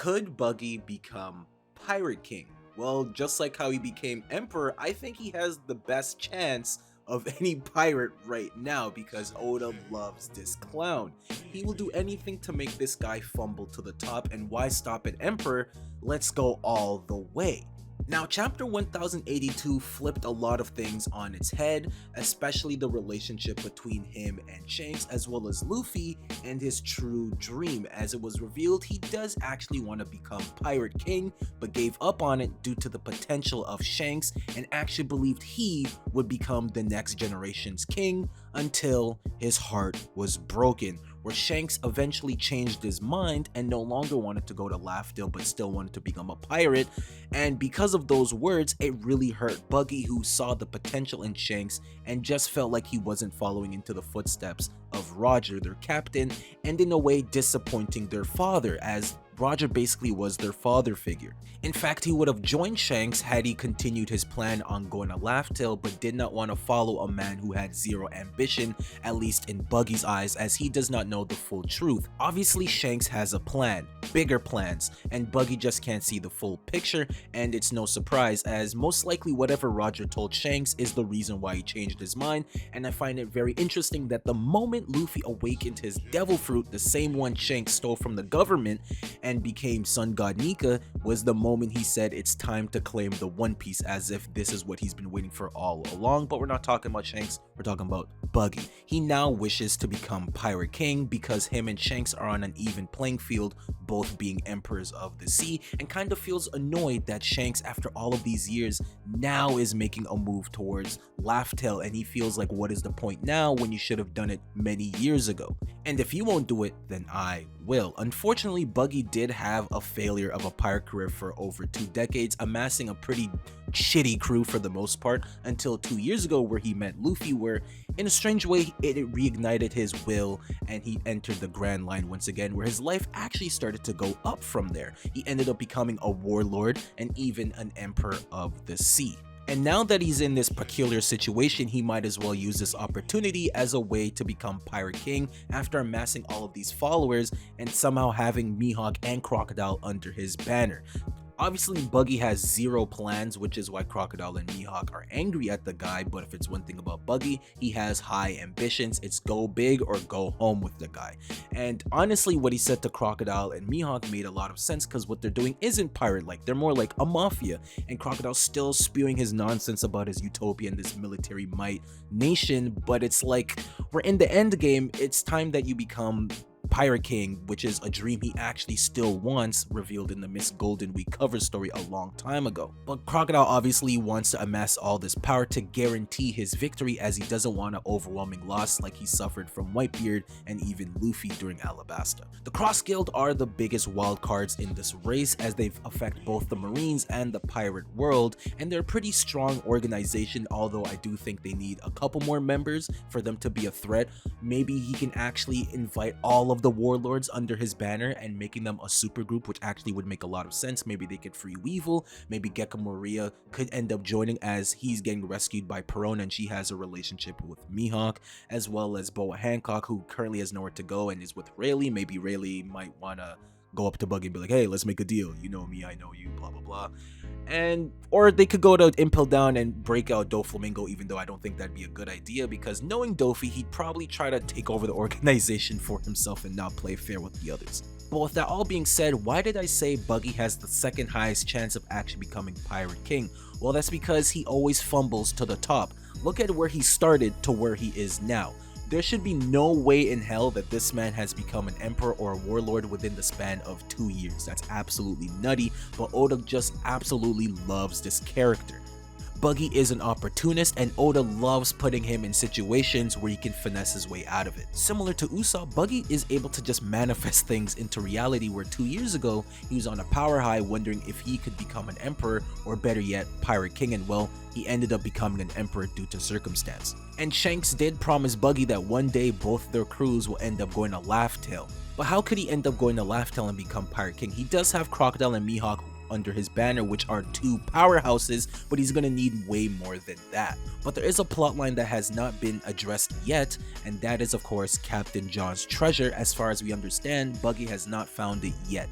Could Buggy become Pirate King? Well, just like how he became Emperor, I think he has the best chance of any pirate right now because Oda loves this clown. He will do anything to make this guy fumble to the top, and why stop at Emperor? Let's go all the way. Now, chapter 1082 flipped a lot of things on its head, especially the relationship between him and Shanks, as well as Luffy and his true dream. As it was revealed, he does actually want to become Pirate King, but gave up on it due to the potential of Shanks and actually believed he would become the next generation's king until his heart was broken, where Shanks eventually changed his mind and no longer wanted to go to Laughdale but still wanted to become a pirate. And because of those words, it really hurt Buggy, who saw the potential in Shanks and just felt like he wasn't following into the footsteps of Roger, their captain, and in a way disappointing their father, as Roger basically was their father figure. In fact, he would have joined Shanks had he continued his plan on going to Laughdale, but did not want to follow a man who had zero ambition, at least in Buggy's eyes, as he does not know the full truth. Obviously, Shanks has a plan, bigger plans, and Buggy just can't see the full picture, and it's no surprise, as most likely whatever Roger told Shanks is the reason why he changed his mind. And I find it very interesting that the moment Luffy awakened his devil fruit, the same one Shanks stole from the government and became Sun God Nika, was the moment he said it's time to claim the One Piece, as if this is what he's been waiting for all along. But we're not talking about Shanks, we're talking about Buggy. He now wishes to become Pirate King because him and Shanks are on an even playing field, both being emperors of the sea, and kind of feels annoyed that Shanks, after all of these years, now is making a move towards Laughdale, and he feels like, what is the point now when you should have done it many years ago? And if you won't do it, then I will. Unfortunately, Buggy did have a failure of a pirate career for over 2 decades, amassing a pretty shitty crew for the most part, until 2 years ago where he met Luffy, where in a strange way it reignited his will and he entered the Grand Line once again, where his life actually started to go up from there. He ended up becoming a warlord and even an emperor of the sea. And now that he's in this peculiar situation, he might as well use this opportunity as a way to become Pirate King after amassing all of these followers and somehow having Mihawk and Crocodile under his banner. Obviously, Buggy has zero plans, which is why Crocodile and Mihawk are angry at the guy, but if it's one thing about Buggy, he has high ambitions. It's go big or go home with the guy. And honestly, what he said to Crocodile and Mihawk made a lot of sense, because what they're doing isn't pirate-like, they're more like a mafia, and Crocodile's still spewing his nonsense about his utopia and this military might nation, but it's like, we're in the end game, it's time that you become Pirate King, which is a dream he actually still wants, revealed in the Miss Golden Week cover story a long time ago. But Crocodile obviously wants to amass all this power to guarantee his victory, as he doesn't want an overwhelming loss like he suffered from Whitebeard and even Luffy during Alabasta. The Cross Guild are the biggest wild cards in this race, as they affect both the Marines and the pirate world, and they're a pretty strong organization, although I do think they need a couple more members for them to be a threat. Maybe he can actually invite all of the warlords under his banner and making them a super group, which actually would make a lot of sense. Maybe they could free Weevil, maybe Gecko Moria could end up joining, as he's getting rescued by Perona and she has a relationship with Mihawk, as well as Boa Hancock, who currently has nowhere to go and is with Rayleigh. Maybe Rayleigh might want to go up to Buggy and be like, hey, let's make a deal, you know me, I know you, blah blah blah. And or they could go to Impel Down and break out Doflamingo, even though I don't think that'd be a good idea, because knowing Dofi, he'd probably try to take over the organization for himself and not play fair with the others. But with that all being said, why did I say Buggy has the second highest chance of actually becoming Pirate King? Well, that's because he always fumbles to the top. Look at where he started to where he is now. There should be no way in hell that this man has become an emperor or a warlord within the span of 2 years. That's absolutely nutty, but Oda just absolutely loves this character. Buggy is an opportunist, and Oda loves putting him in situations where he can finesse his way out of it. Similar to Usopp, Buggy is able to just manifest things into reality, where 2 years ago he was on a power high wondering if he could become an emperor, or better yet, Pirate King, and well, he ended up becoming an emperor due to circumstance. And Shanks did promise Buggy that one day both their crews will end up going to Laughdale. But how could he end up going to Laughdale and become Pirate King? He does have Crocodile and Mihawk under his banner, which are 2 powerhouses, but he's gonna need way more than that. But there is a plotline that has not been addressed yet, and that is of course Captain John's treasure. As far as we understand, Buggy has not found it yet.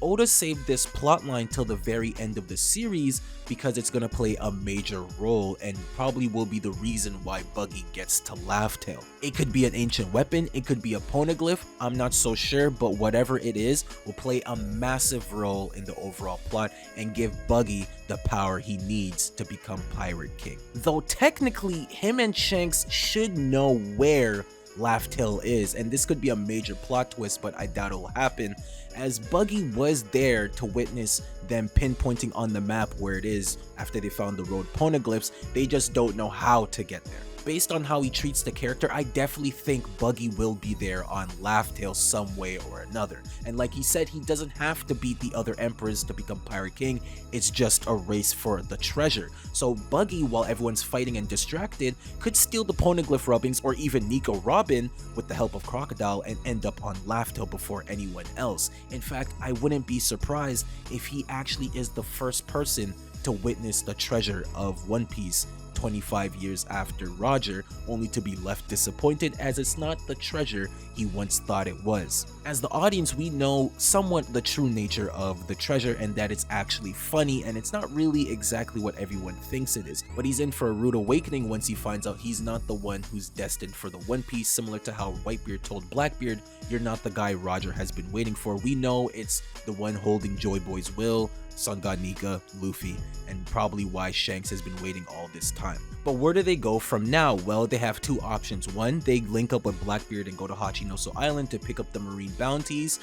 Oda saved this plotline till the very end of the series because it's gonna play a major role and probably will be the reason why Buggy gets to Laugh Tale. It could be an ancient weapon, it could be a poneglyph, I'm not so sure, but whatever it is will play a massive role in the overall plot and give Buggy the power he needs to become Pirate King. Though technically, him and Shanks should know where Laugh Tale is, and this could be a major plot twist, but I doubt it will happen, as Buggy was there to witness them pinpointing on the map where it is after they found the road poneglyphs. They just don't know how to get there. Based on how he treats the character, I definitely think Buggy will be there on Laugh Tale some way or another. And like he said, he doesn't have to beat the other emperors to become Pirate King, it's just a race for the treasure. So Buggy, while everyone's fighting and distracted, could steal the poneglyph rubbings or even Nico Robin with the help of Crocodile and end up on Laugh Tale before anyone else. In fact, I wouldn't be surprised if he actually is the first person to witness the treasure of One Piece 25 years after Roger, only to be left disappointed as it's not the treasure he once thought it was. As the audience, we know somewhat the true nature of the treasure and that it's actually funny and it's not really exactly what everyone thinks it is, but he's in for a rude awakening once he finds out he's not the one who's destined for the One Piece, similar to how Whitebeard told Blackbeard, "You're not the guy Roger has been waiting for." We know it's the one holding Joy Boy's will, Sun God Nika, Luffy, and probably why Shanks has been waiting all this time. But where do they go from now? Well, they have two options. One, they link up with Blackbeard and go to Hachinoso Island to pick up the marine bounties.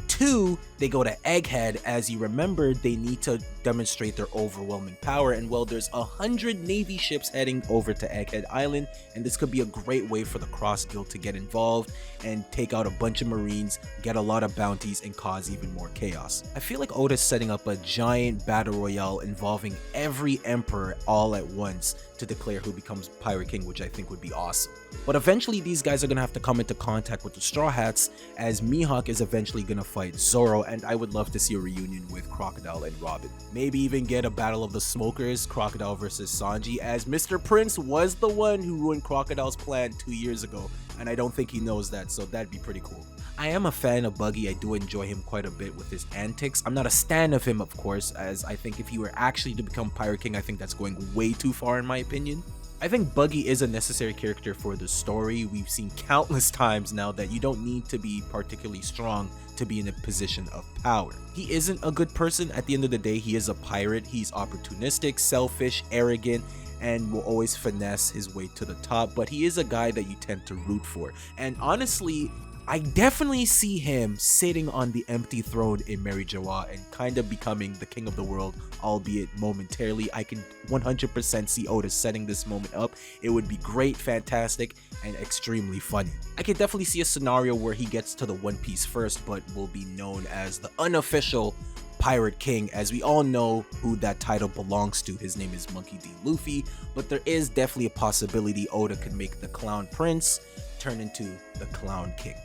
Two, they go to Egghead. As you remember, they need to demonstrate their overwhelming power, and well, there's 100 Navy ships heading over to Egghead Island, and this could be a great way for the Cross Guild to get involved and take out a bunch of marines, get a lot of bounties, and cause even more chaos. I feel like Oda's setting up a giant battle royale involving every emperor all at once to declare who becomes Pirate King, which I think would be awesome. But eventually these guys are gonna have to come into contact with the Straw Hats, as Mihawk is eventually gonna fight Zoro, and I would love to see a reunion with Crocodile and Robin. Maybe even get a battle of the smokers, Crocodile versus Sanji, as Mr. Prince was the one who ruined Crocodile's plan 2 years ago, and I don't think he knows that, so that'd be pretty cool. I am a fan of Buggy, I do enjoy him quite a bit with his antics. I'm not a stan of him, of course, as I think if he were actually to become Pirate King, I think that's going way too far in my opinion. I think Buggy is a necessary character for the story. We've seen countless times now that you don't need to be particularly strong to be in a position of power. He isn't a good person. At the end of the day, he is a pirate. He's opportunistic, selfish, arrogant, and will always finesse his way to the top, but he is a guy that you tend to root for. And honestly, I definitely see him sitting on the empty throne in Mary Jawa and kind of becoming the king of the world, albeit momentarily. I can 100% see Oda setting this moment up. It would be great, fantastic, and extremely funny. I could definitely see a scenario where he gets to the One Piece first, but will be known as the unofficial Pirate King, as we all know who that title belongs to. His name is Monkey D. Luffy, but there is definitely a possibility Oda could make the Clown Prince turn into the Clown King.